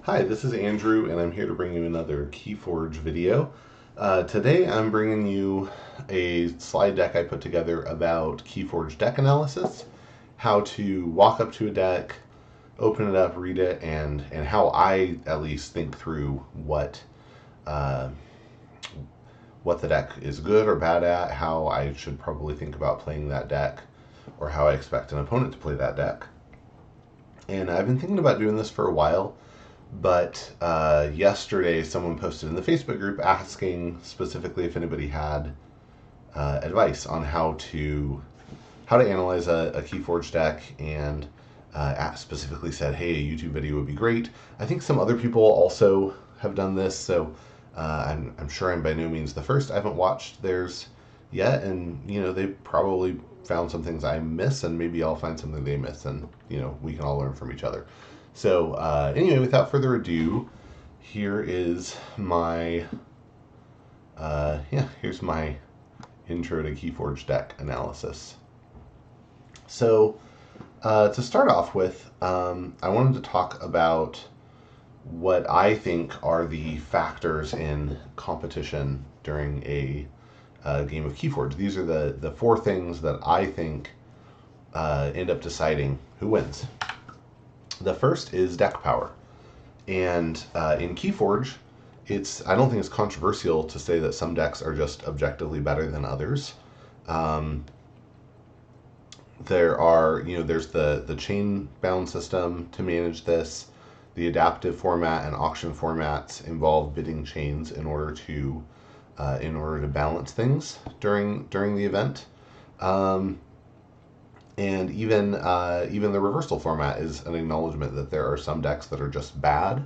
Hi, this is Andrew, and I'm here to bring you another KeyForge video. Today I'm bringing you a slide deck I put together about KeyForge deck analysis, how to walk up to a deck, open it up, read it, and how I at least think through uh, what the deck is good or bad at, how I should probably think about playing that deck, or how I expect an opponent to play that deck. And I've been thinking about doing this for a while. But yesterday, someone posted in the Facebook group asking specifically if anybody had advice on how to analyze a KeyForge deck, and specifically said, "Hey, a YouTube video would be great." I think some other people also have done this, so I'm sure I'm by no means the first. I haven't watched theirs yet, and they probably found some things I miss, and maybe I'll find something they miss, and we can all learn from each other. So anyway, without further ado, here is my here's my intro to KeyForge deck analysis. So to start off with, I wanted to talk about what I think are the factors in competition during a game of KeyForge. These are the four things that I think end up deciding who wins. The first is deck power, and in KeyForge, I don't think it's controversial to say that some decks are just objectively better than others. There's the chain bound system to manage this. The adaptive format and auction formats involve bidding chains in order to balance things during the event. And even the reversal format is an acknowledgement that there are some decks that are just bad,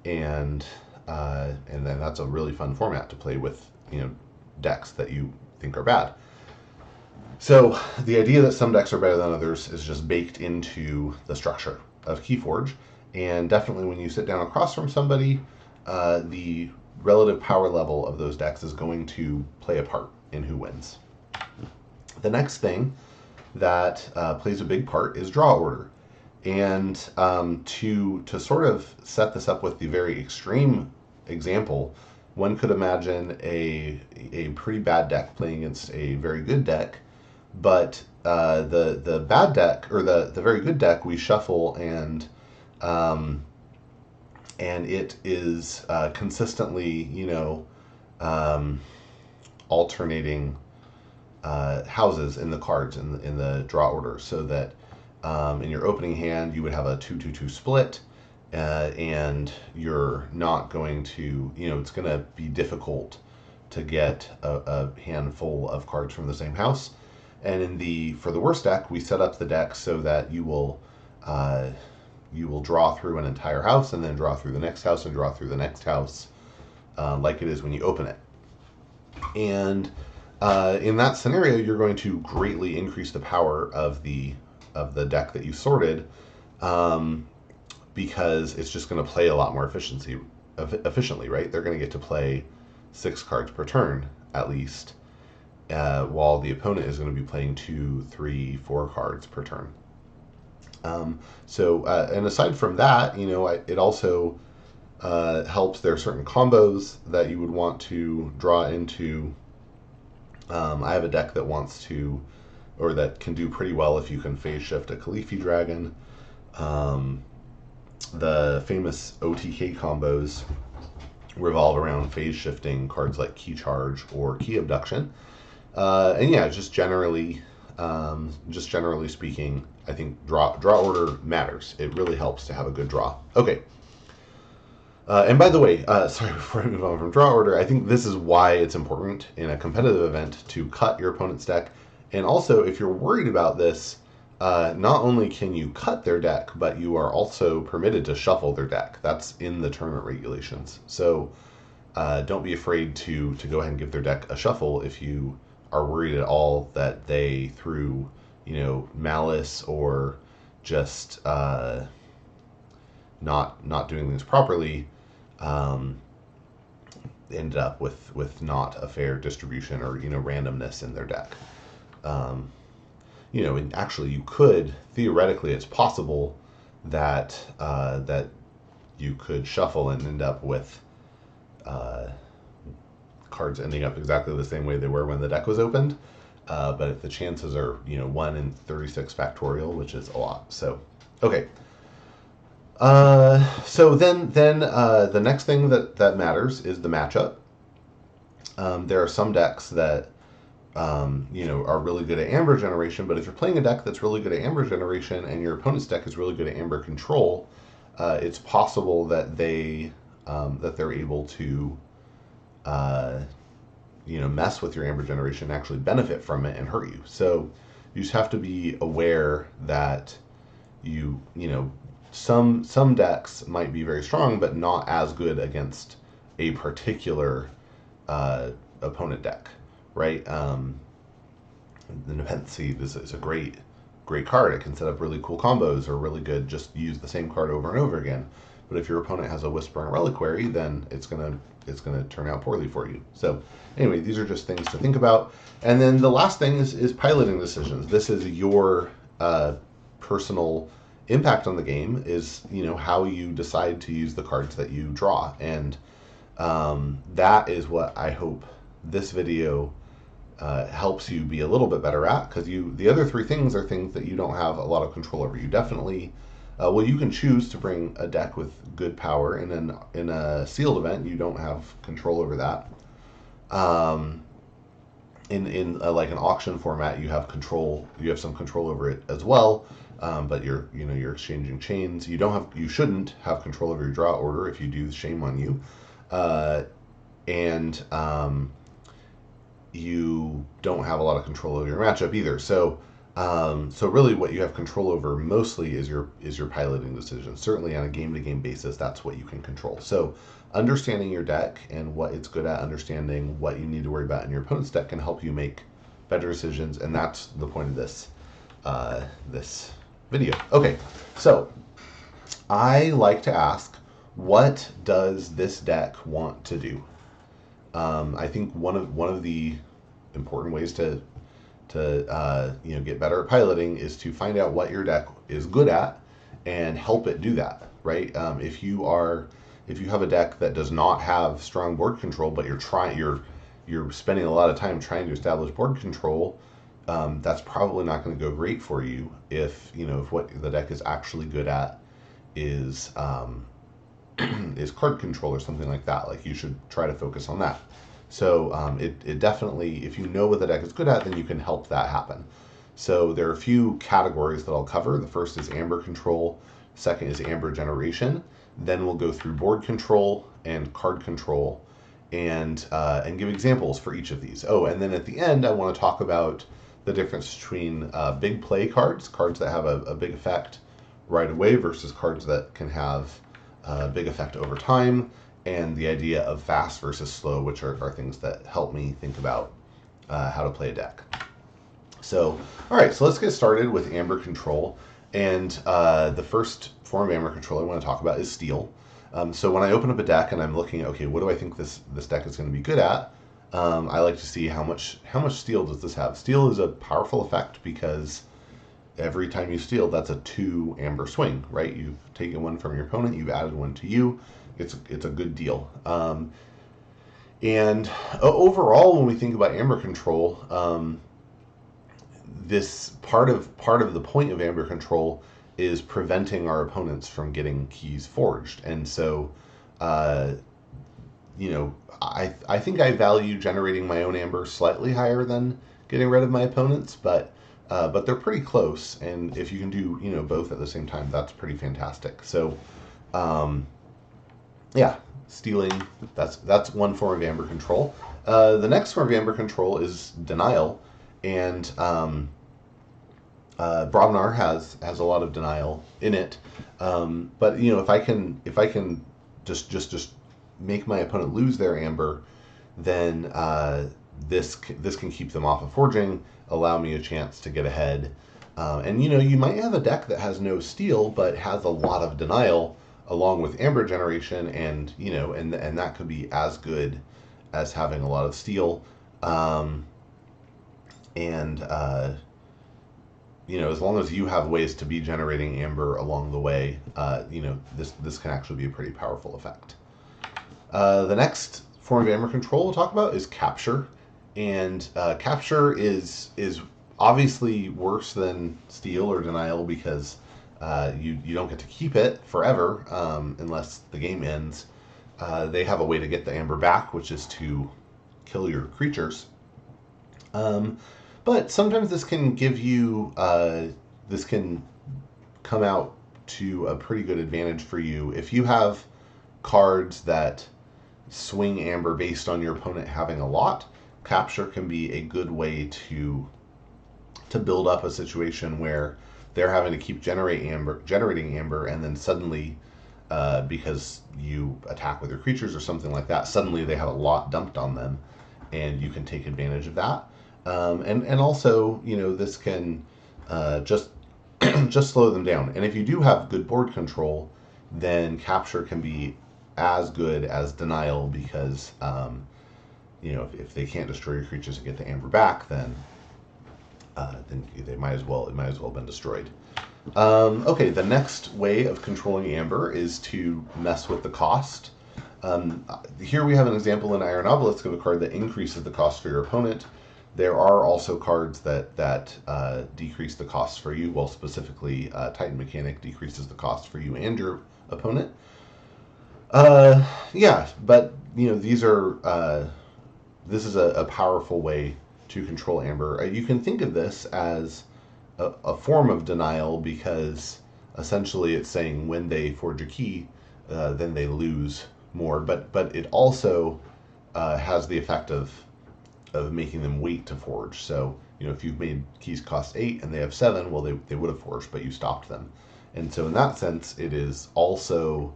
and then that's a really fun format to play with, decks that you think are bad. So the idea that some decks are better than others is just baked into the structure of KeyForge, and definitely when you sit down across from somebody, the relative power level of those decks is going to play a part in who wins. The next thing that plays a big part is draw order. And to sort of set this up with the very extreme example, one could imagine a pretty bad deck playing against a very good deck, but the bad deck, or the very good deck, we shuffle, and it is consistently alternating houses in the cards in the draw order, so that in your opening hand you would have a 2-2-2 split, and you're not going to, it's going to be difficult to get a handful of cards from the same house. And for the worst deck, we set up the deck so that you will draw through an entire house, and then draw through the next house, and draw through the next house, like it is when you open it. And in that scenario, you're going to greatly increase the power of the deck that you sorted, because it's just going to play a lot more efficiently, right? They're going to get to play 6 cards per turn at least, while the opponent is going to be playing 2, 3, 4 cards per turn. And aside from that, it also helps. There are certain combos that you would want to draw into. I have a deck that wants to, or that can do pretty well if you can phase shift a Khalifi Dragon. The famous OTK combos revolve around phase shifting cards like Key Charge or Key Abduction. And yeah, just generally speaking, I think draw order matters. It really helps to have a good draw. Okay. And by the way, sorry, before I move on from draw order, I think this is why it's important in a competitive event to cut your opponent's deck. And also, if you're worried about this, not only can you cut their deck, but you are also permitted to shuffle their deck. That's in the tournament regulations. So don't be afraid to go ahead and give their deck a shuffle if you are worried at all that they, through malice or just not doing things properly, ended up with not a fair distribution or randomness in their deck. And actually, you could theoretically, it's possible that you could shuffle and end up with cards ending up exactly the same way they were when the deck was opened. But if the chances are, 1 in 36 factorial, which is a lot. So, okay. So then the next thing that matters is the matchup. There are some decks that are really good at Amber generation, but if you're playing a deck that's really good at Amber generation and your opponent's deck is really good at Amber control, it's possible that they're able to mess with your Amber generation and actually benefit from it and hurt you. So you just have to be aware that some decks might be very strong, but not as good against a particular opponent deck, right? The Dependency is a great card. It can set up really cool combos, or really good just use the same card over and over again. But if your opponent has a Whispering Reliquary, then it's gonna turn out poorly for you. So anyway, these are just things to think about. And then the last thing is piloting decisions. This is your personal impact on the game, is how you decide to use the cards that you draw. And that is what I hope this video helps you be a little bit better at, because the other three things are things that you don't have a lot of control over. You definitely you can choose to bring a deck with good power, and in a sealed event you don't have control over that. In like an auction format, you have some control over it as well, but you're exchanging chains. You shouldn't have control over your draw order. If you do, shame on you. And you don't have a lot of control over your matchup either. So really what you have control over mostly is your piloting decisions. Certainly on a game-to-game basis, that's what you can control. So understanding your deck and what it's good at, understanding what you need to worry about in your opponent's deck, can help you make better decisions, and that's the point of this video. Okay, so I like to ask, what does this deck want to do? I think one of the important ways to get better at piloting is to find out what your deck is good at and help it do that, right? If you have a deck that does not have strong board control, but you're spending a lot of time trying to establish board control, that's probably not going to go great for you if what the deck is actually good at is card control or something like that. Like, you should try to focus on that. So it definitely, if you know what the deck is good at, then you can help that happen. So there are a few categories that I'll cover. The first is Amber control. Second is Amber generation. Then we'll go through board control and card control, and give examples for each of these. Oh, and then at the end, I want to talk about the difference between big play cards that have a big effect right away, versus cards that can have a big effect over time, and the idea of fast versus slow, which are things that help me think about how to play a deck. So, all right, so let's get started with Amber control. And the first form of Amber control I want to talk about is Steel. So when I open up a deck and I'm looking, okay, what do I think this deck is going to be good at? I like to see how much Steel does this have. Steel is a powerful effect because every time you steal, that's a 2 Amber swing, right? You've taken one from your opponent, you've added one to you. It's a good deal. And overall, when we think about Amber control, this part of the point of Amber control is preventing our opponents from getting keys forged. And so, I think I value generating my own Amber slightly higher than getting rid of my opponents, but they're pretty close. And if you can do both at the same time, that's pretty fantastic. So, yeah, stealing, that's one form of Amber control. The next form of Amber control is denial, and Brobnar has a lot of denial in it. But if I can just make my opponent lose their Amber, then this can keep them off of forging, allow me a chance to get ahead. And you might have a deck that has no steal but has a lot of denial along with Amber generation, and and that could be as good as having a lot of steal. as long as you have ways to be generating amber along the way, this can actually be a pretty powerful effect. The next form of amber control we'll talk about is capture, and capture is obviously worse than steal or denial because you don't get to keep it forever unless the game ends. They have a way to get the amber back, which is to kill your creatures. But sometimes this can give you, this can come out to a pretty good advantage for you. If you have cards that swing amber based on your opponent having a lot, capture can be a good way to build up a situation where they're having to keep generating amber, and then suddenly, because you attack with your creatures or something like that, suddenly they have a lot dumped on them, and you can take advantage of that. And also, this can just just slow them down. And if you do have good board control, then capture can be as good as denial because if they can't destroy your creatures and get the amber back, then it might as well have been destroyed. Okay, the next way of controlling amber is to mess with the cost. Here we have an example in Iron Obelisk of a card that increases the cost for your opponent. There are also cards that decrease the cost for you. Well, specifically, Titan Mechanic decreases the cost for you and your opponent. Yeah, but these are this is a powerful way to control amber. You can think of this as a form of denial because essentially it's saying when they forge a key, then they lose more. But it also has the effect of making them wait to forge. So if you've made keys cost 8 and they have 7, well they would have forged, but you stopped them. And so in that sense, it also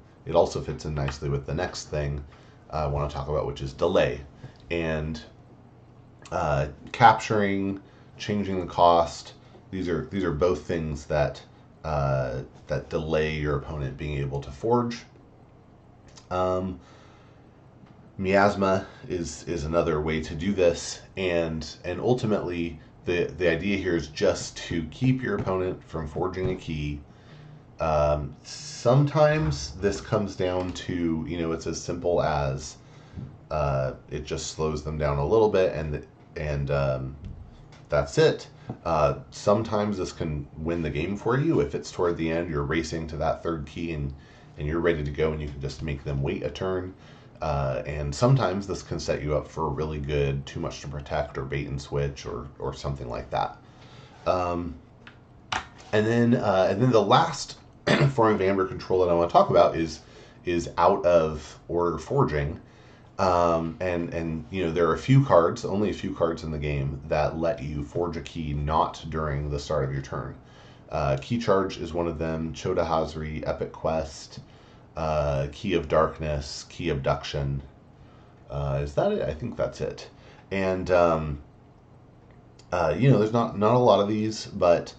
fits in nicely with the next thing I want to talk about, which is delay. And capturing, changing the cost, these are both things that delay your opponent being able to forge. Miasma is another way to do this, and ultimately the idea here is just to keep your opponent from forging a key. Sometimes this comes down to it's as simple as it just slows them down a little bit, and that's it. Sometimes this can win the game for you if it's toward the end, you're racing to that third key and you're ready to go, and you can just make them wait a turn. And sometimes this can set you up for a really good too much to protect or bait and switch or something like that. And then the last form of amber control that I want to talk about is out of order forging. And there are only a few cards in the game that let you forge a key not during the start of your turn. Key Charge is one of them. Chota Hazri, Epic Quest, Key of Darkness, Key Abduction. Is that it? I think that's it. And there's not a lot of these, but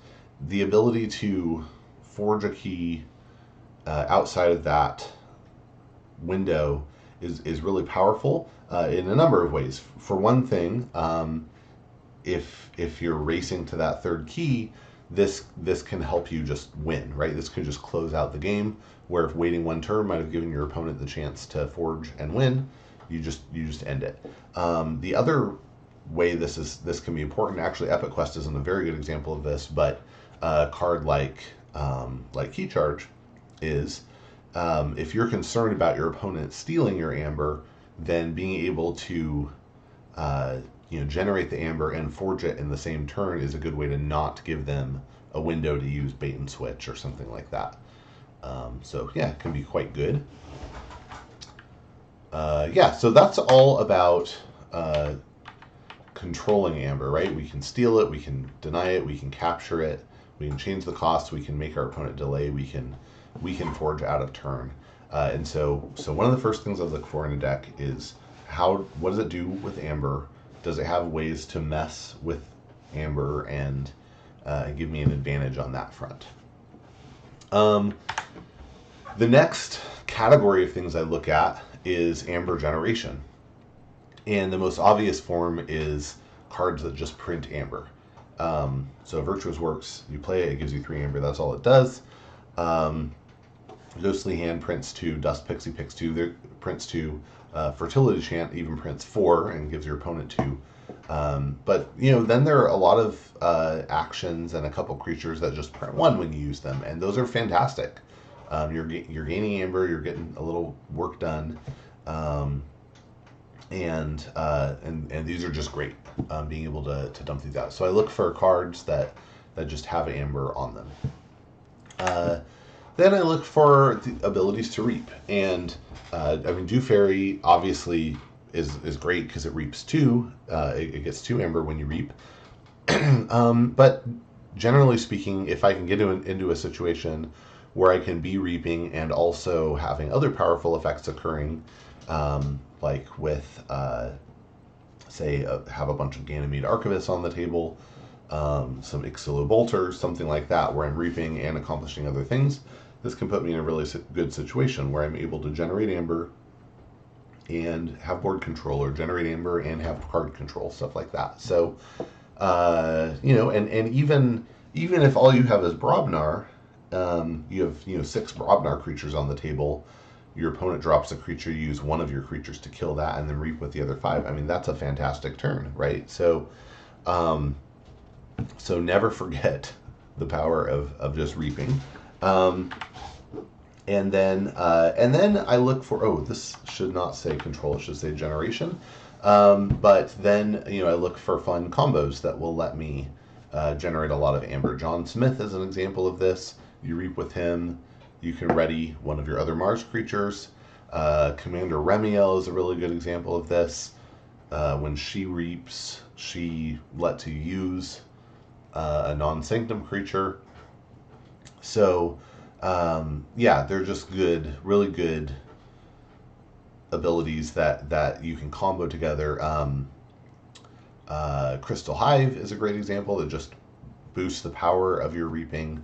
the ability to forge a key outside of that window is really powerful in a number of ways. For one thing, if you're racing to that third key, this can help you just win, right? This can just close out the game, where if waiting one turn might have given your opponent the chance to forge and win, you just end it. The other way this can be important, actually Epic Quest isn't a very good example of this, but a card like Key Charge is, if you're concerned about your opponent stealing your amber, then being able to generate the amber and forge it in the same turn is a good way to not give them a window to use bait and switch or something like that. So yeah, it can be quite good. So that's all about controlling amber, right? We can steal it, we can deny it, we can capture it, we can change the cost, we can make our opponent delay, we can forge out of turn. And so one of the first things I look for in a deck is what does it do with amber? Does it have ways to mess with amber and give me an advantage on that front? The next category of things I look at is amber generation. And the most obvious form is cards that just print amber. So Virtuous works, you play it, it gives you 3 amber, that's all it does. Ghostly Hand prints 2, Dust Pixie picks 2, there prints 2, Fertility Chant even prints 4 and gives your opponent 2. But then there are a lot of actions and a couple creatures that just print 1 when you use them, and those are fantastic. You're gaining amber, you're getting a little work done, and these are just great. Being able to dump these out. So I look for cards that just have amber on them. Then I look for the abilities to reap, and Dew Fairy obviously is great because it reaps 2. It gets 2 amber when you reap. But generally speaking, if I can get into a situation where I can be reaping and also having other powerful effects occurring, like with, say, have a bunch of Ganymede Archivists on the table, some Ixalo Bolters, something like that, where I'm reaping and accomplishing other things, this can put me in a really good situation where I'm able to generate amber and have board control, or generate amber and have card control, stuff like that. So, and even if all you have is Brobnar, you have 6 Brobnar creatures on the table. Your opponent drops a creature, you use 1 of your creatures to kill that, and then reap with the other 5. I mean, that's a fantastic turn, right? So, so never forget the power of just reaping. And then I look for, this should not say control, it should say generation. But then, I look for fun combos that will let me generate a lot of amber. John Smith is an example of this. You reap with him, you can ready one of your other Mars creatures. Commander Remiel is a really good example of this. When she reaps, she lets you use a non-sanctum creature. So, they're just good, really good abilities that you can combo together. Crystal Hive is a great example that just boosts the power of your reaping.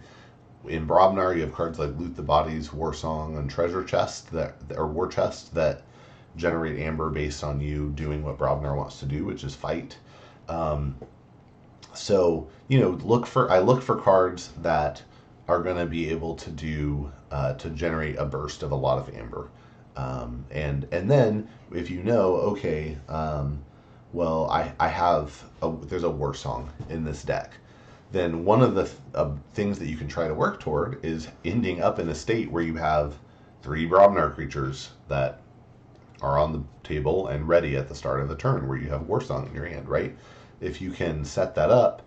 In Brobnar, you have cards like Loot the Bodies, War Song, and Treasure Chest War Chest that generate amber based on you doing what Brobnar wants to do, which is fight. So I look for cards that are going to be able to do to generate a burst of a lot of amber, and then if okay, well, I have there's a War Song in this deck, then one of the things that you can try to work toward is ending up in a state where you have 3 Brobnar creatures that are on the table and ready at the start of the turn, where you have War Song in your hand, right? If you can set that up,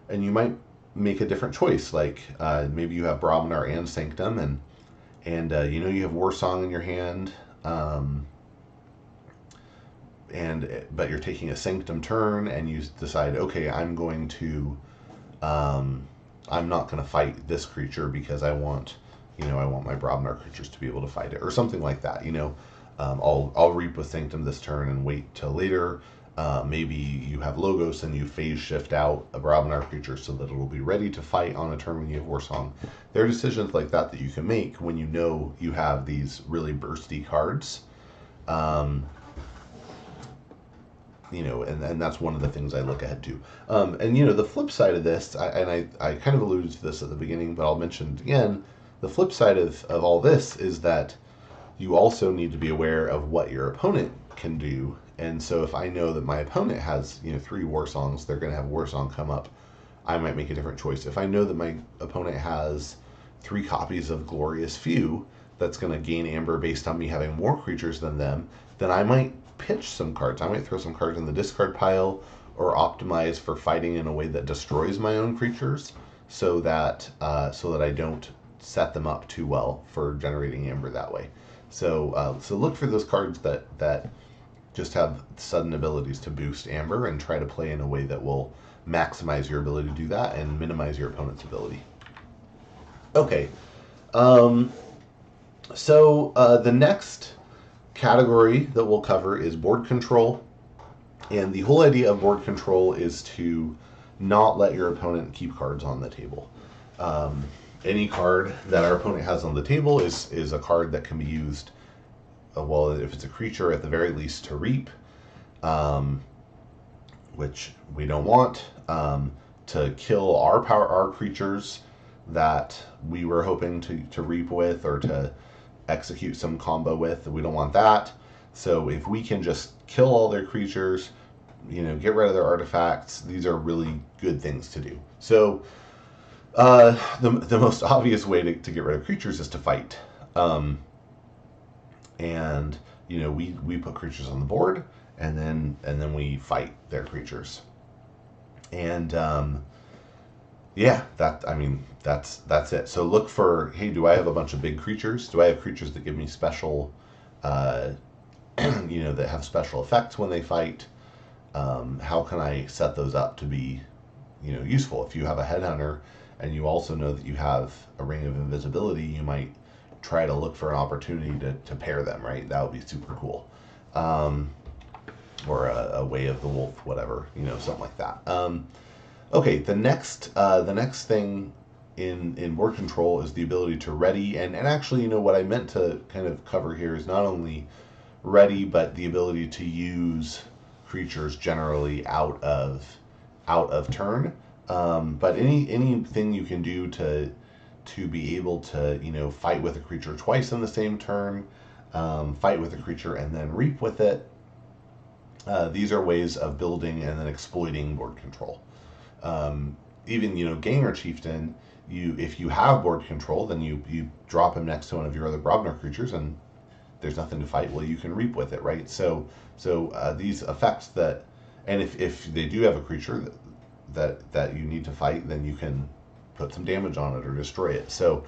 and you might make a different choice, like maybe you have Brobnar and Sanctum, and you have War Song in your hand, but you're taking a Sanctum turn, and you decide, okay, I'm not going to fight this creature because I want my Brobnar creatures to be able to fight it, or something like that. I'll reap with Sanctum this turn and wait till later. Maybe you have Logos and you phase shift out a Brobnar creature so that it will be ready to fight on a turn when you have War Song. There are decisions like that you can make when you have these really bursty cards. And that's one of the things I look ahead to. The flip side of this, I kind of alluded to this at the beginning, but I'll mention it again. The flip side of all this is that you also need to be aware of what your opponent can do. And so if I know that my opponent has 3 War Songs, they're going to have War Song come up, I might make a different choice. If I know that my opponent has 3 copies of Glorious Few, that's going to gain amber based on me having more creatures than them, then I might pitch some cards. I might throw some cards in the discard pile, or optimize for fighting in a way that destroys my own creatures, so that I don't set them up too well for generating amber that way. So look for those cards that just have sudden abilities to boost amber, and try to play in a way that will maximize your ability to do that and minimize your opponent's ability. Okay, so the next category that we'll cover is board control. And the whole idea of board control is to not let your opponent keep cards on the table. Any card that our opponent has on the table is a card that can be used, well, if it's a creature, at the very least to reap, which we don't want. to kill our creatures that we were hoping to reap with or to execute some combo with. We don't want that. So if we can just kill all their creatures, get rid of their artifacts, these are really good things to do. So the most obvious way to get rid of creatures is to fight. And we put creatures on the board, and then we fight their creatures. And yeah, that's it. So look for, hey, do I have a bunch of big creatures? Do I have creatures that give me special, that have special effects when they fight? How can I set those up to be, useful? If you have a headhunter and you also know that you have a ring of invisibility, you might try to look for an opportunity to pair them, right? That would be super cool. Or a way of the wolf, whatever, something like that. Okay, the next thing in board control is the ability to ready, and actually, what I meant to kind of cover here is not only ready, but the ability to use creatures generally out of turn. But anything you can do to be able to fight with a creature twice in the same turn, fight with a creature and then reap with it. These are ways of building and then exploiting board control. Even Ganger Chieftain, if you have board control, then you drop him next to one of your other Brobnar creatures, and there's nothing to fight. Well, you can reap with it, right? So these effects that, and if they do have a creature that you need to fight, then you can put some damage on it or destroy it. So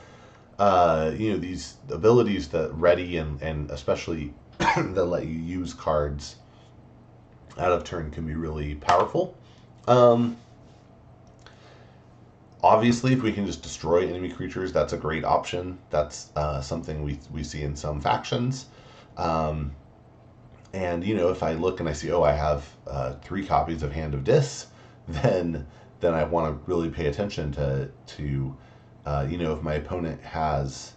these abilities that ready and especially that let you use cards out of turn can be really powerful. Obviously, if we can just destroy enemy creatures, that's a great option. That's something we see in some factions. And if I look and I see, I have 3 copies of Hand of Dis, then I want to really pay attention to if my opponent has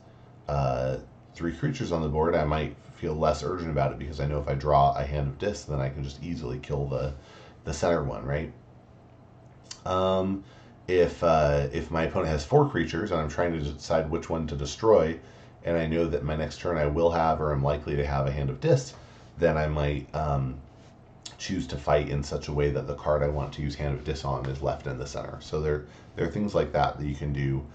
3 creatures on the board, I might feel less urgent about it because I know if I draw a Hand of Dis, then I can just easily kill the center one, right? If my opponent has 4 creatures and I'm trying to decide which one to destroy, and I know that my next turn I will have or am likely to have a Hand of Dis, then I might choose to fight in such a way that the card I want to use Hand of Dis on is left in the center. So there are things like that you can do.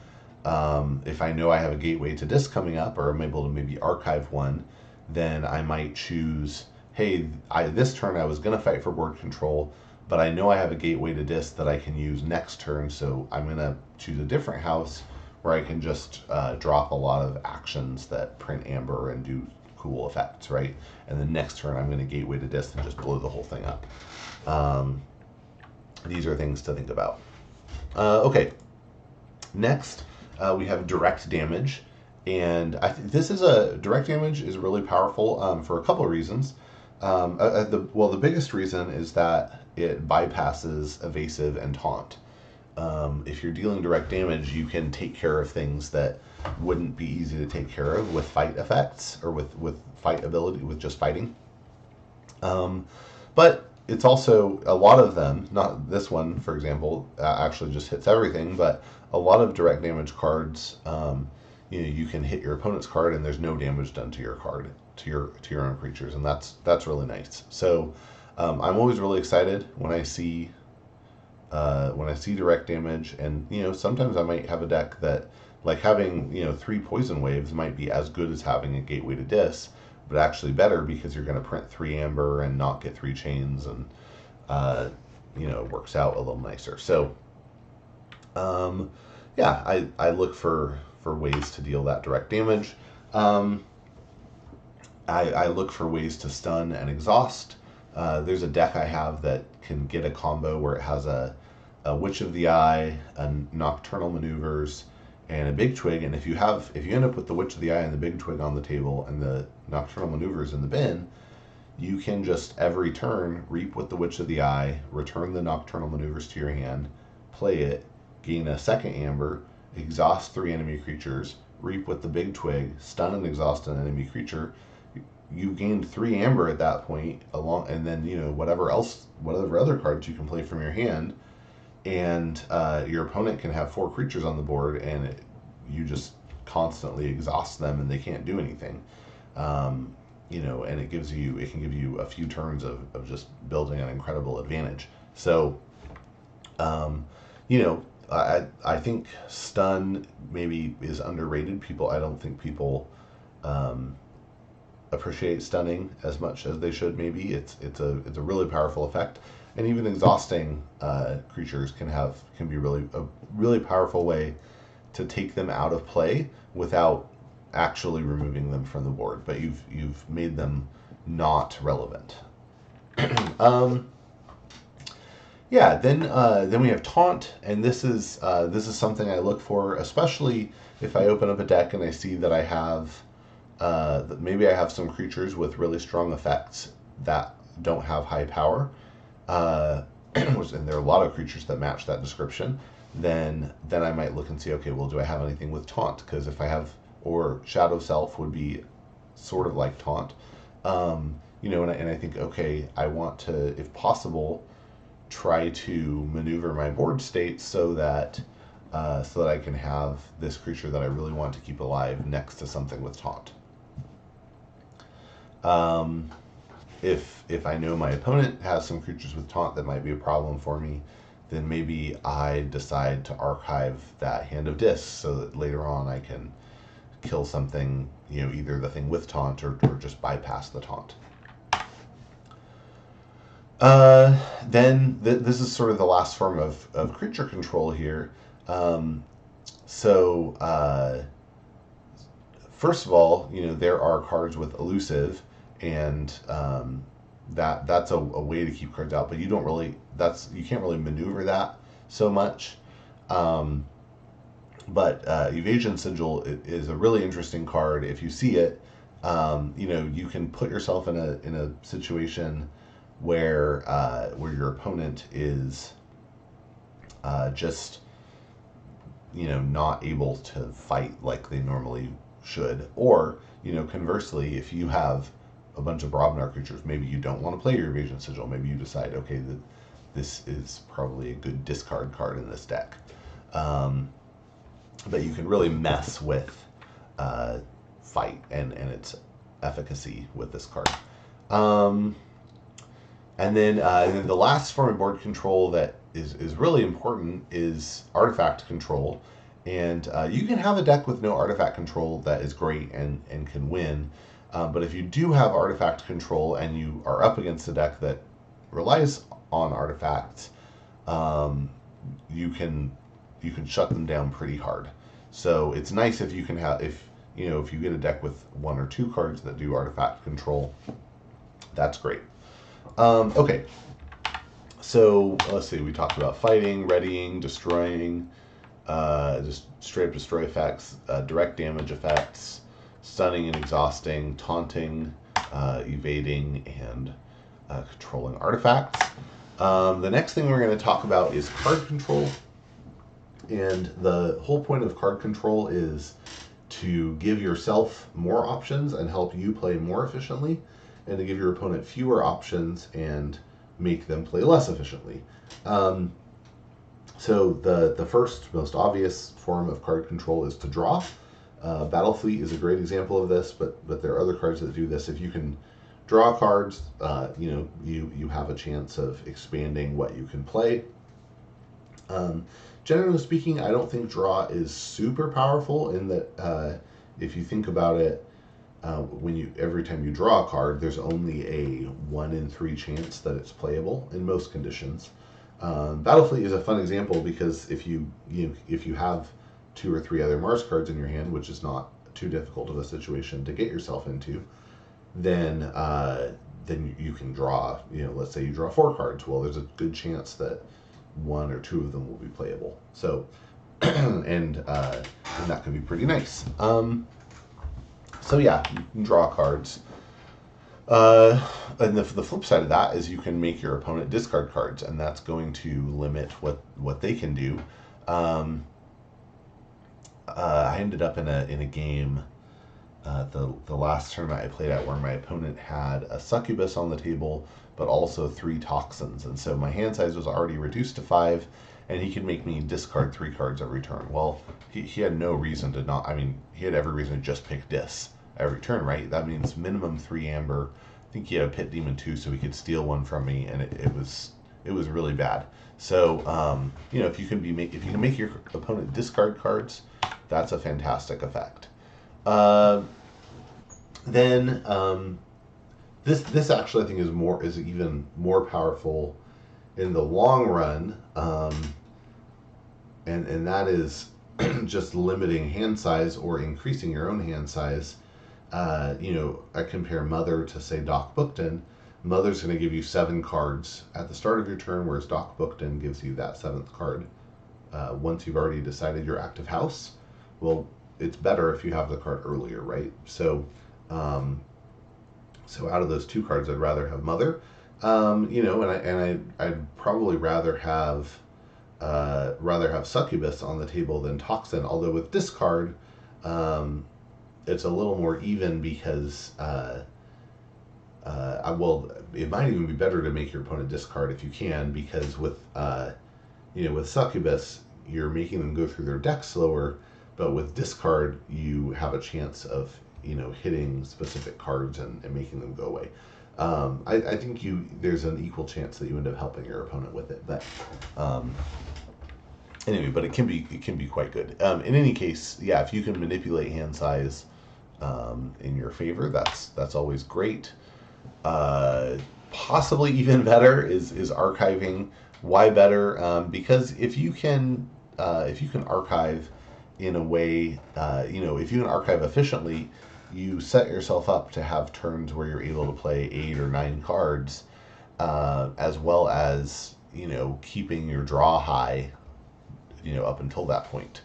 If I know I have a Gateway to Dis coming up, or I'm able to maybe archive one, then I might choose, hey, this turn I was going to fight for board control, but I know I have a Gateway to Dis that I can use next turn, so I'm going to choose a different house where I can just drop a lot of actions that print amber and do cool effects, right? And then next turn I'm going to Gateway to Dis and just blow the whole thing up. These are things to think about. Okay, next we have direct damage, and I think direct damage is really powerful for a couple of reasons. The biggest reason is that it bypasses evasive and taunt. If you're dealing direct damage, you can take care of things that wouldn't be easy to take care of with fight effects or with fight ability, with just fighting. But it's also, a lot of them, not this one, for example, actually just hits everything, but a lot of direct damage cards, you can hit your opponent's card and there's no damage done to your card, to your own creatures, and that's really nice. So I'm always really excited when I see direct damage, and sometimes I might have a deck that, like, having 3 poison waves might be as good as having a Gateway to Dis, but actually better because you're going to print 3 amber and not get 3 chains, and it works out a little nicer. So I look for ways to deal that direct damage. I look for ways to stun and exhaust. There's a deck I have that can get a combo where it has a Witch of the Eye, a Nocturnal Maneuvers, and a Big Twig. And if you end up with the Witch of the Eye and the Big Twig on the table and the Nocturnal Maneuvers in the bin, you can just every turn reap with the Witch of the Eye, return the Nocturnal Maneuvers to your hand, play it, gain a 2nd amber, exhaust 3 enemy creatures, reap with the Big Twig, stun and exhaust an enemy creature. You gained 3 amber at that point, and then whatever other cards you can play from your hand, and your opponent can have 4 creatures on the board, and you just constantly exhaust them, and they can't do anything. You know, and it can give you a few turns of just building an incredible advantage. So, you know, I think stun maybe is underrated. I don't think people appreciate stunning as much as they should. Maybe it's a really powerful effect, and even exhausting creatures can be a really powerful way to take them out of play without actually removing them from the board, but you've made them not relevant. Yeah, then we have taunt, and this is something I look for, especially if I open up a deck and I see that I have maybe I have some creatures with really strong effects that don't have high power, and there are a lot of creatures that match that description. Then I might look and see, okay, well, do I have anything with taunt? Because if I have, or Shadow Self would be sort of like taunt, you know, and I think, okay, I want to, if possible, try to maneuver my board state so that I can have this creature that I really want to keep alive next to something with taunt. If I know my opponent has some creatures with taunt that might be a problem for me, then maybe I decide to archive that Hand of Disc so that later on I can kill something, you know, either the thing with taunt or just bypass the taunt. Then this is sort of the last form of creature control here. First of all, you know, there are cards with elusive, and that's a way to keep cards out, but you can't really maneuver that so much. But Evasion Sigil is a really interesting card. If you see it, you know, you can put yourself in a situation where your opponent is just, you know, not able to fight like they normally should. Or, you know, conversely, if you have a bunch of Brobnar creatures, maybe you don't want to play your Evasion Sigil. Maybe you decide, okay, that this is probably a good discard card in this deck. But you can really mess with fight and its efficacy with this card. And then the last form of board control that is really important is artifact control. And you can have a deck with no artifact control that is great and can win. But if you do have artifact control and you are up against a deck that relies on artifacts, you can shut them down pretty hard. So it's nice if you can have, if you get a deck with 1 or 2 cards that do artifact control, that's great. Okay, so let's see, we talked about fighting, readying, destroying, just straight up destroy effects, direct damage effects, stunning and exhausting, taunting, evading, and controlling artifacts. The next thing we're going to talk about is card control. And the whole point of card control is to give yourself more options and help you play more efficiently, and to give your opponent fewer options and make them play less efficiently. So the first, most obvious form of card control is to draw. Battlefleet is a great example of this, but there are other cards that do this. If you can draw cards, you have a chance of expanding what you can play. Generally speaking, I don't think draw is super powerful in that if you think about it, every time you draw a card, there's only a 1 in 3 chance that it's playable in most conditions. Battlefleet is a fun example because if you have 2 or 3 other Mars cards in your hand, which is not too difficult of a situation to get yourself into, then you can draw. Let's say you draw 4 cards. Well, there's a good chance that 1 or 2 of them will be playable. So, and that can be pretty nice. So yeah, you can draw cards. And the flip side of that is you can make your opponent discard cards, and that's going to limit what they can do. I ended up in a game, the last tournament I played at, where my opponent had a succubus on the table, but also 3 toxins, and so my hand size was already reduced to 5, and he could make me discard 3 cards every turn. Well, he had no reason to not. I mean, he had every reason to just pick dis every turn, right? That means minimum 3 amber. I think he had a pit demon too, so he could steal one from me, and it was really bad. So you know, if you can make your opponent discard cards, that's a fantastic effect. Then this actually I think is even more powerful in the long run, and that is just limiting hand size or increasing your own hand size. You know, I compare Mother to, say, Doc Bookton. Mother's going to give you 7 cards at the start of your turn, whereas Doc Bookton gives you that 7th card once you've already decided your active house. Well, it's better if you have the card earlier, right? So, so out of those 2 cards, I'd rather have Mother. You know, I'd probably rather have Succubus on the table than Toxin. Although with discard, it's a little more even because, well, it might even be better to make your opponent discard if you can, because with, you know, with Succubus, you're making them go through their deck slower, but with discard, you have a chance of, you know, hitting specific cards and making them go away. I think there's an equal chance that you end up helping your opponent with it, but anyway, but it can be quite good. In any case, yeah, if you can manipulate hand size in your favor, that's always great. Possibly even better is archiving. Why better? Because if you can archive in a way, you know, if you can archive efficiently, you set yourself up to have turns where you're able to play 8 or 9 cards, as well as, you know, keeping your draw high, you know, up until that point.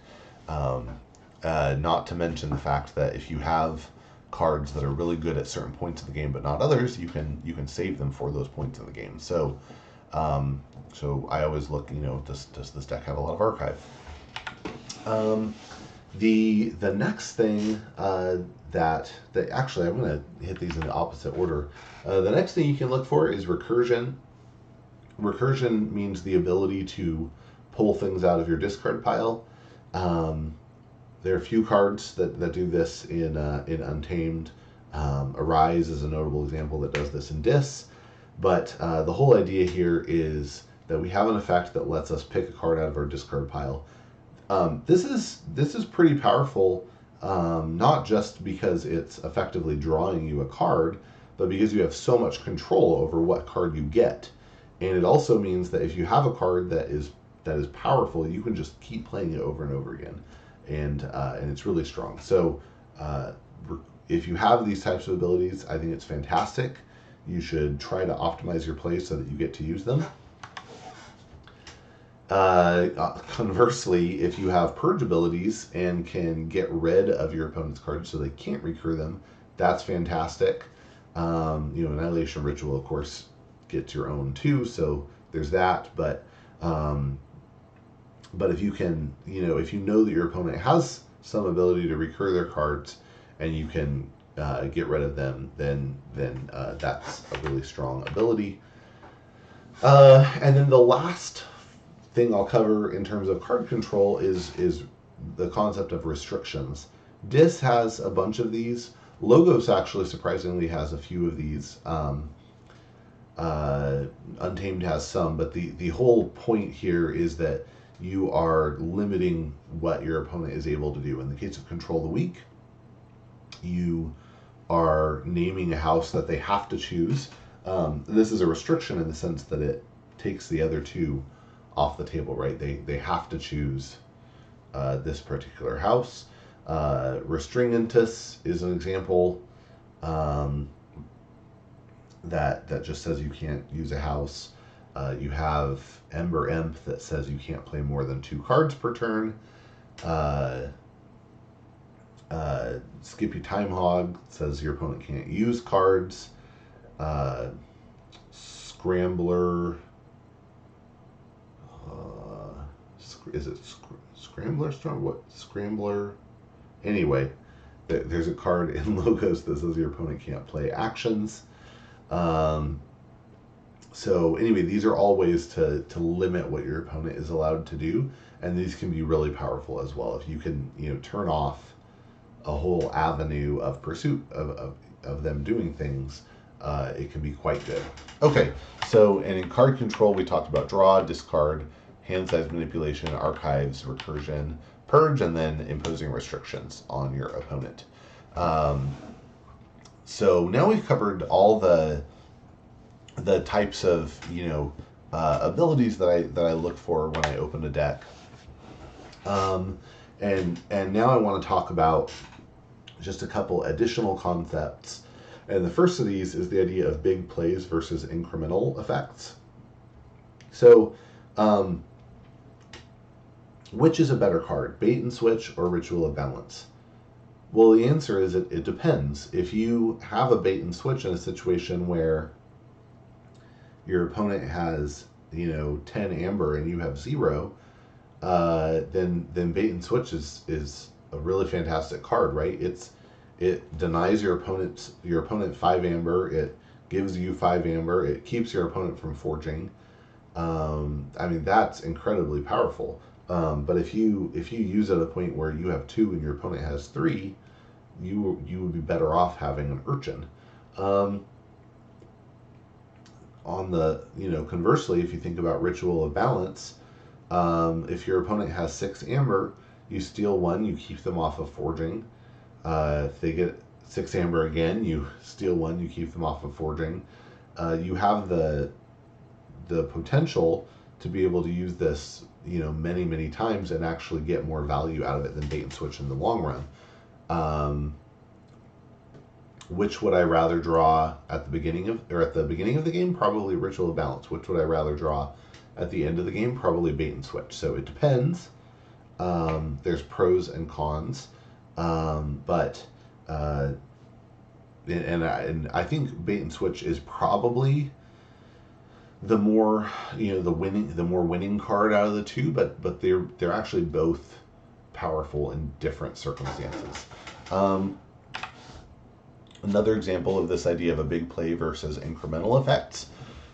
Not to mention the fact that if you have cards that are really good at certain points of the game but not others, you can save them for those points in the game. So so I always look, you know, does this deck have a lot of archive? The next thing that actually I'm going to hit these in the opposite order. The next thing you can look for is recursion. Recursion means the ability to pull things out of your discard pile. There are a few cards that do this in Untamed. Arise is a notable example that does this in Dis. But the whole idea here is that we have an effect that lets us pick a card out of our discard pile. This is pretty powerful, not just because it's effectively drawing you a card, but because you have so much control over what card you get. And it also means that if you have a card that is powerful, you can just keep playing it over and over again, and it's really strong. So if you have these types of abilities, I think it's fantastic. You should try to optimize your play so that you get to use them. Conversely, if you have purge abilities and can get rid of your opponent's cards so they can't recur them, that's fantastic. You know, Annihilation Ritual, of course, gets your own too, so there's that. But if you can, you know, if you know that your opponent has some ability to recur their cards and you can get rid of them, then that's a really strong ability. And then the last thing I'll cover in terms of card control is the concept of restrictions. Dis has a bunch of these. Logos actually surprisingly has a few of these. Untamed has some, but the whole point here is that you are limiting what your opponent is able to do. In the case of Control the Weak, you are naming a house that they have to choose. This is a restriction in the sense that it takes the other two off the table, right? They have to choose this particular house. Restringentus is an example that just says you can't use a house. You have Ember Imp that says you can't play more than 2 cards per turn. Skippy Time Hog says your opponent can't use cards. Scrambler. Is it Scrambler Storm? What? Scrambler? Anyway, there's a card in Logos that says your opponent can't play actions. So anyway, these are all ways to limit what your opponent is allowed to do, and these can be really powerful as well. If you can, turn off a whole avenue of pursuit of them doing things, it can be quite good. Okay, so and in card control, we talked about draw, discard, hand size manipulation, archives, recursion, purge, and then imposing restrictions on your opponent. So now we've covered all the types of abilities that I look for when I open a deck. And now I want to talk about just a couple additional concepts. And the first of these is the idea of big plays versus incremental effects. So, which is a better card, bait and switch or ritual of balance? Well, the answer is it depends. If you have a bait and switch in a situation where your opponent has 10 amber and you have 0, then bait and switch is a really fantastic card, right? It denies your opponent 5 amber, it gives you 5 amber, it keeps your opponent from forging. I mean, that's incredibly powerful. But if you use it at a point where you have 2 and your opponent has 3, you would be better off having an urchin. On the conversely, if you think about ritual of balance, if your opponent has 6 amber, you steal 1, you keep them off of forging. If they get 6 amber again, you steal 1, you keep them off of forging. You have the potential to be able to use this many times and actually get more value out of it than bait and switch in the long run. Which would I rather draw at the beginning of the game? Probably Ritual of Balance. Which would I rather draw at the end of the game? Probably bait and switch. So it depends. There's pros and cons, but I think bait and switch is probably the more winning card out of the two. But they're actually both powerful in different circumstances. Another example of this idea of a big play versus incremental effects,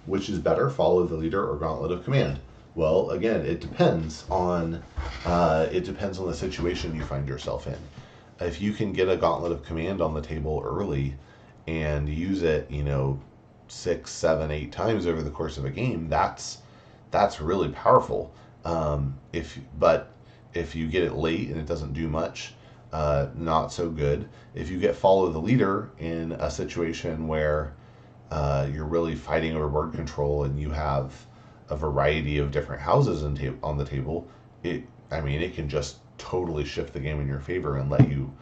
which is better, Follow the Leader or Gauntlet of Command? Well, again, it depends on the situation you find yourself in. If you can get a Gauntlet of Command on the table early and use it, 6, 7, 8 times over the course of a game, that's really powerful. If you get it late and it doesn't do much, not so good. If you get Follow the Leader in a situation where you're really fighting over board control and you have a variety of different houses on the table, it can just totally shift the game in your favor and let you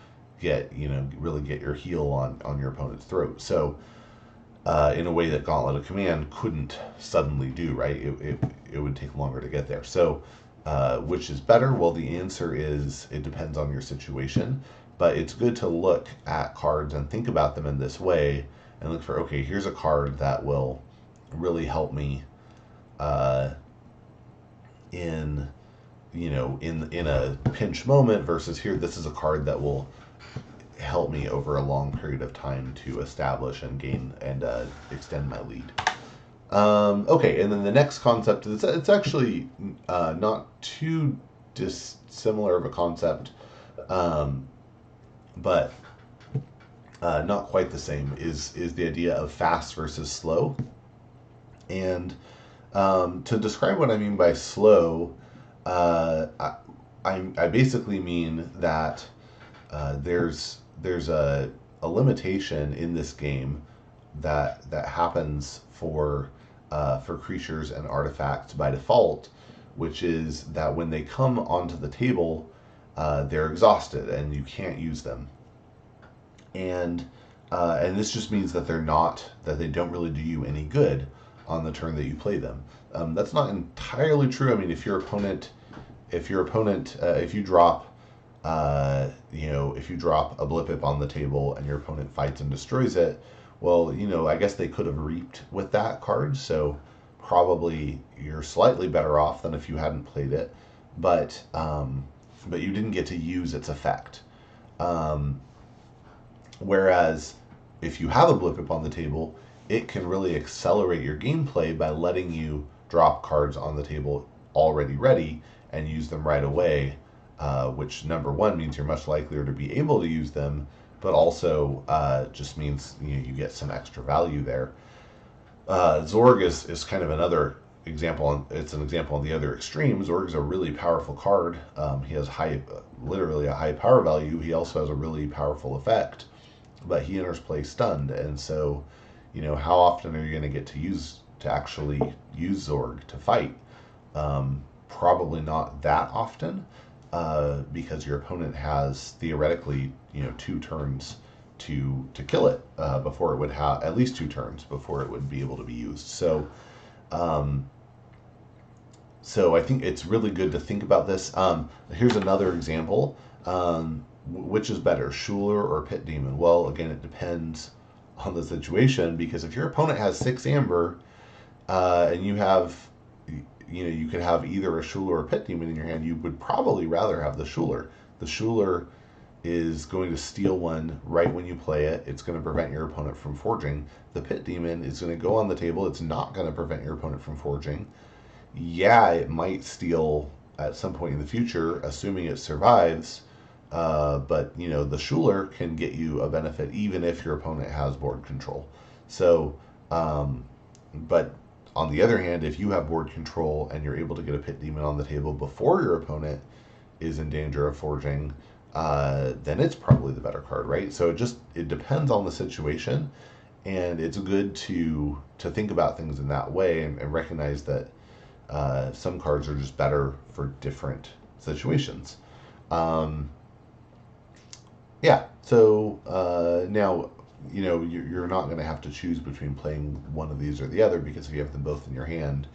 really get your heel on your opponent's throat. So in a way that Gauntlet of Command couldn't suddenly do, right? It would take longer to get there. So which is better? Well, the answer is it depends on your situation, but it's good to look at cards and think about them in this way and look for, okay, here's a card that will really help me in a pinch moment versus this is a card that will help me over a long period of time to establish and gain and extend my lead. Okay, and then the next concept is it's actually not too dissimilar of a concept, but not quite the same. Is the idea of fast versus slow, and to describe what I mean by slow, I basically mean that there's a limitation in this game that happens for creatures and artifacts by default, which is that when they come onto the table, they're exhausted and you can't use them. And this just means that they don't really do you any good on the turn that you play them. That's not entirely true. I mean, if you drop a Blip on the table and your opponent fights and destroys it, well, I guess they could have reaped with that card, so probably you're slightly better off than if you hadn't played it, but you didn't get to use its effect. Whereas if you have a Blip on the table it can really accelerate your gameplay by letting you drop cards on the table already ready and use them right away, which number one means you're much likelier to be able to use them, but also just means you get some extra value there. Zorg is kind of another example. It's an example on the other extreme. Zorg is a really powerful card. He has literally a high power value. He also has a really powerful effect, but he enters play stunned, and so how often are you going to get to actually use Zorg to fight? Probably not that often, because your opponent has theoretically 2 turns to kill it before it would have at least 2 turns before it would be able to be used. So I think it's really good to think about this. Here's another example. Which is better, Schuler or Pit Demon? Well, again, it depends on the situation, because if your opponent has 6 amber and you have you could have either a Schuler or Pit Demon in your hand, you would probably rather have the Schuler. The Schuler is going to steal one right when you play it. It's going to prevent your opponent from forging. The Pit Demon is going to go on the table. It's not going to prevent your opponent from forging. Yeah, it might steal at some point in the future, assuming it survives. But the Schuler can get you a benefit even if your opponent has board control. So, but on the other hand, if you have board control and you're able to get a Pit Demon on the table before your opponent is in danger of forging, then it's probably the better card, right? So it depends on the situation, and it's good to think about things in that way and recognize that some cards are just better for different situations. Yeah, so now you're not going to have to choose between playing one of these or the other, because if you have them both in your hand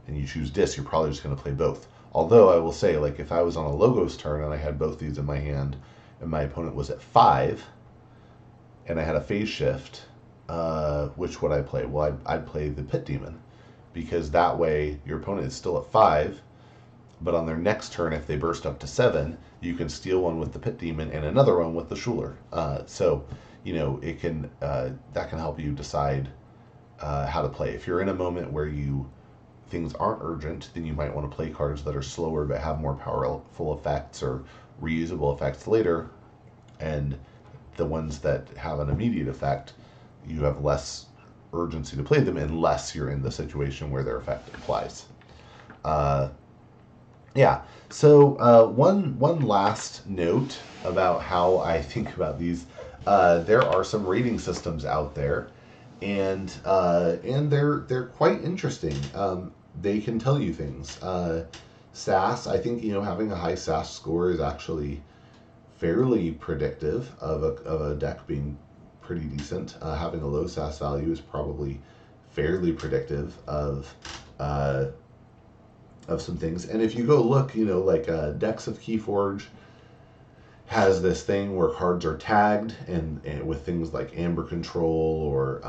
and you choose this, you're probably just going to play both. Although I will say, like, if I was on a Logos turn and I had both these in my hand and my opponent was at 5 and I had a phase shift, which would I play? Well, I'd play the Pit Demon, because that way your opponent is still at 5, but on their next turn, if they burst up to 7, you can steal one with the Pit Demon and another one with the Schuler. So it can that can help you decide how to play. If you're in a moment where things aren't urgent, then you might want to play cards that are slower but have more powerful effects or reusable effects later, and the ones that have an immediate effect, you have less urgency to play them unless you're in the situation where their effect applies. Yeah. So one last note about how I think about these. There are some rating systems out there, and they're quite interesting. They can tell you things. SAS, I think having a high SAS score is actually fairly predictive of a deck being pretty decent. Having a low SAS value is probably fairly predictive of some things. And if you go look, like Decks of KeyForge has this thing where cards are tagged and with things like Amber Control or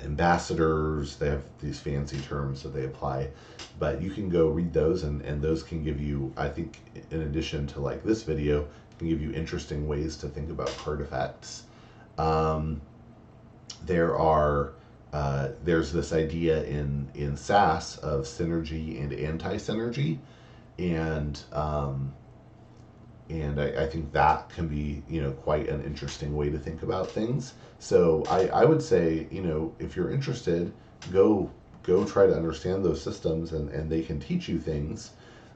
ambassadors. They have these fancy terms that they apply, but you can go read those, and those can give you, I think, in addition to like this video, can give you interesting ways to think about card effects. There's this idea in SAS of synergy and anti-synergy, and I think that can be quite an interesting way to think about things. So I would say if you're interested, go try to understand those systems, and they can teach you things.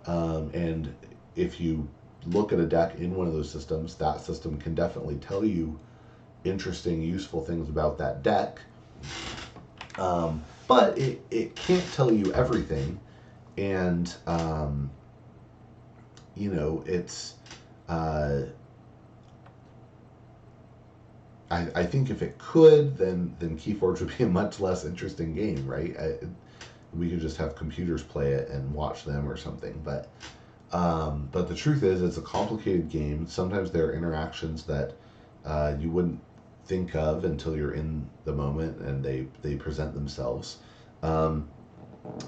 And if you look at a deck in one of those systems, that system can definitely tell you interesting, useful things about that deck. But it can't tell you everything, and it's I think if it could, then KeyForge would be a much less interesting game, right? We could just have computers play it and watch them or something. But the truth is, it's a complicated game. Sometimes there are interactions that you wouldn't think of until you're in the moment and they present themselves. And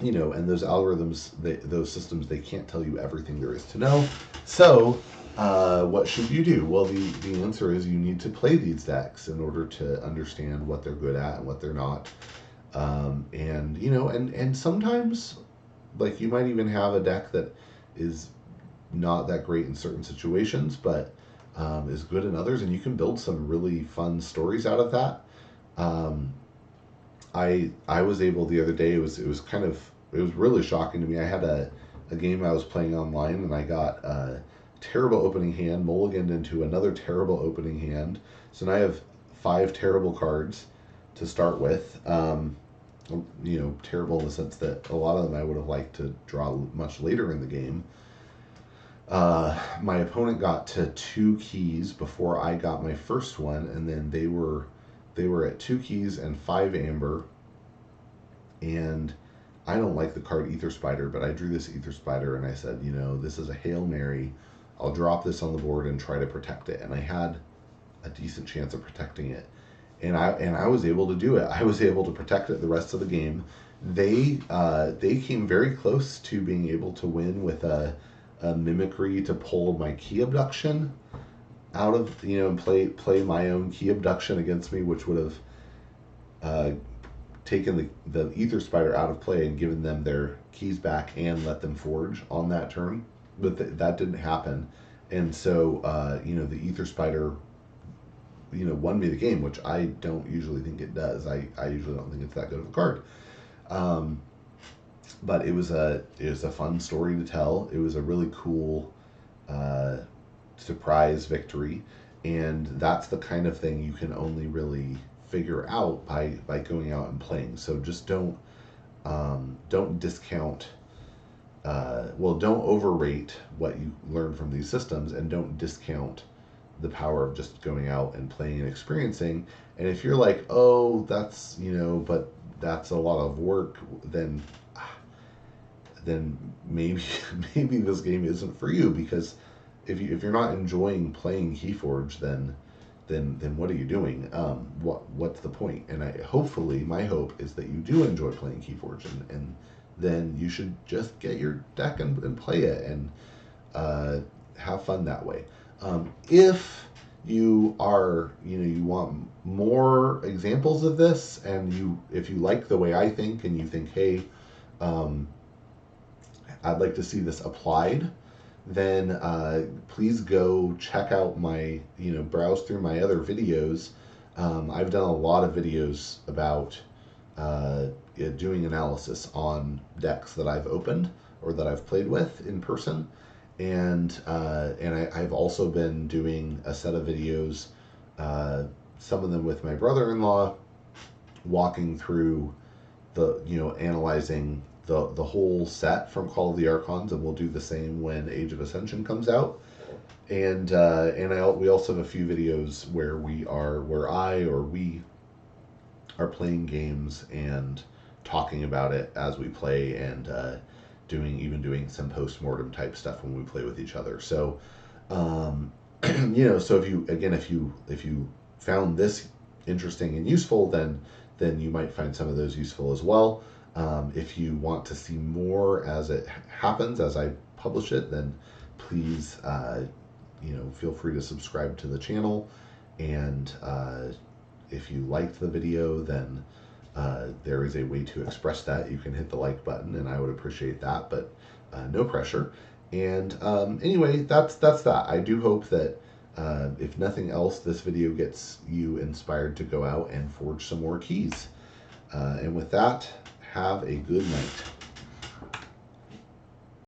those algorithms, those systems, they can't tell you everything there is to know. So What should you do? Well, the answer is you need to play these decks in order to understand what they're good at and what they're not. And you know, and sometimes, like, you might even have a deck that is not that great in certain situations, but is good in others, and you can build some really fun stories out of that. Um, I was able the other day. It was really shocking to me. I had a game I was playing online, and I got a terrible opening hand, mulliganed into another terrible opening hand. So now I have 5 terrible cards to start with. You know, terrible in the sense that a lot of them I would have liked to draw much later in the game. My opponent got to 2 keys before I got my first one, and then they were at 2 keys and 5 amber. And I don't like the card Ether Spider, but I drew this Ether Spider and I said, you know, this is a Hail Mary. I'll drop this on the board and try to protect it. And I had a decent chance of protecting it. And I was able to do it. I was able to protect it the rest of the game. They came very close to being able to win with a mimicry to pull my key abduction out of, you know, and play my own key abduction against me, which would have taken the Ether Spider out of play and given them their keys back and let them forge on that turn. But that didn't happen. And so, you know, the Ether Spider, you know, won me the game, which I don't usually think it does. I usually don't think it's that good of a card. But it was a fun story to tell. It was a really cool surprise victory, and that's the kind of thing you can only really figure out by going out and playing. So just don't discount. Well, don't overrate what you learn from these systems, and don't discount the power of just going out and playing and experiencing. And if you're like, oh, that's, you know, but that's a lot of work, then maybe maybe this game isn't for you, because if you're not enjoying playing KeyForge, then what are you doing? What's the point? And hopefully my hope is that you do enjoy playing KeyForge, and then you should just get your deck and play it and have fun that way. If you are, you know, you want more examples of this, and if you like the way I think, and you think, hey, I'd like to see this applied, then please go check out my, you know, browse through my other videos. I've done a lot of videos about doing analysis on decks that I've opened or that I've played with in person. And I've also been doing a set of videos, some of them with my brother-in-law, walking through you know, analyzing the whole set from Call of the Archons, and we'll do the same when Age of Ascension comes out. And we also have a few videos where we are playing games and talking about it as we play, and doing some post-mortem type stuff when we play with each other. So you know, so if you found this interesting and useful, then you might find some of those useful as well. If you want to see more as it happens, as I publish it, then please, you know, feel free to subscribe to the channel. And if you liked the video, then there is a way to express that. You can hit the like button, and I would appreciate that, but no pressure. And anyway, that's that. I do hope that if nothing else, this video gets you inspired to go out and forge some more keys. And with that, have a good night.